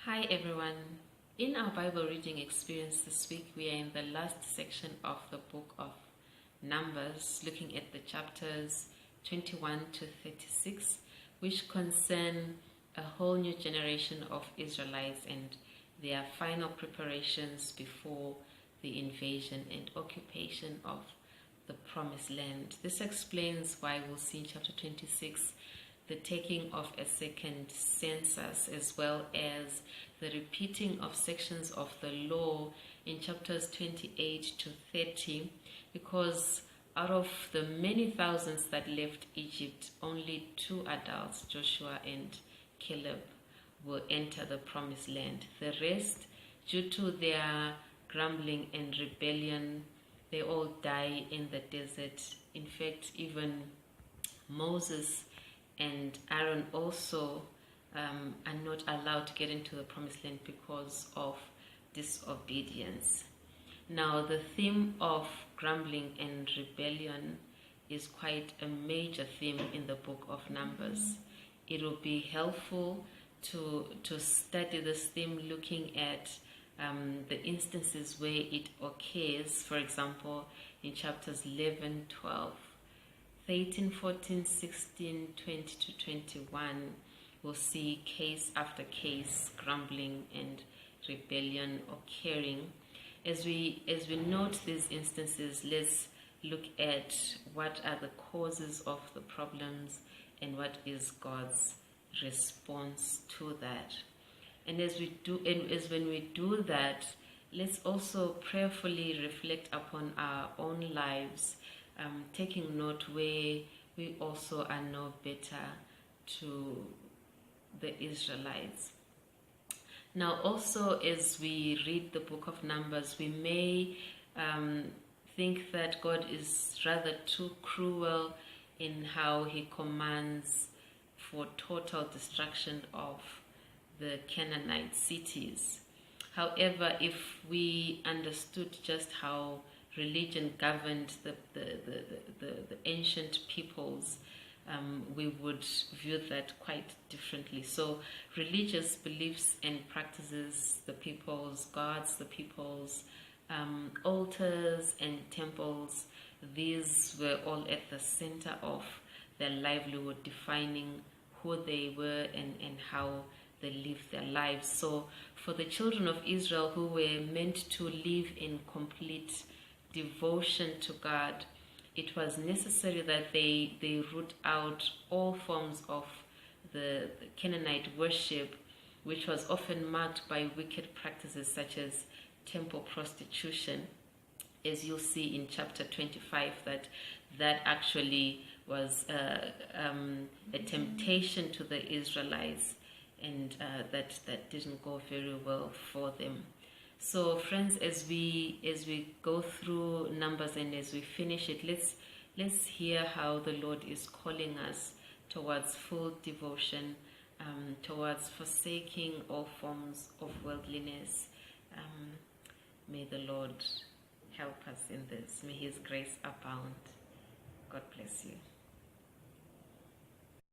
Hi everyone. In our Bible reading experience this week, we are in the last section of the book of Numbers, looking at the chapters 21 to 36, which concern a whole new generation of Israelites and their final preparations before the invasion and occupation of the Promised Land. This explains why we'll see in chapter 26 the taking of a second census, as well as the repeating of sections of the law in chapters 28 to 30, because out of the many thousands that left Egypt, only 2 adults, Joshua and Caleb, will enter the Promised Land. The rest, due to their grumbling and rebellion, they all die in the desert. In fact, even Moses and Aaron also are not allowed to get into the Promised Land because of disobedience. Now, the theme of grumbling and rebellion is quite a major theme in the book of Numbers. It will be helpful to study this theme, looking at the instances where it occurs. For example, in chapters 11, 12, 13, 14, 16, 20 to 21, we'll see case after case, grumbling and rebellion occurring. As we note these instances, let's look at what are the causes of the problems and what is God's response to that. And when we do that, let's also prayerfully reflect upon our own lives, taking note where we also are no better to the Israelites. Now, also, as we read the book of Numbers, we may think that God is rather too cruel in how he commands for total destruction of the Canaanite cities. However, if we understood just how religion governed the ancient peoples, we would view that quite differently. So religious beliefs and practices, the people's gods, the people's altars and temples, these were all at the center of their livelihood, defining who they were and how they lived their lives. So for the children of Israel, who were meant to live in complete devotion to God, it was necessary that they root out all forms of the Canaanite worship, which was often marked by wicked practices such as temple prostitution, as you'll see in chapter 25, that actually was a temptation to the Israelites, and that didn't go very well for them. So friends, as we go through Numbers and as we finish it, let's hear how the Lord is calling us towards full devotion, towards forsaking all forms of worldliness. May the Lord help us in this. May his grace abound. God bless you.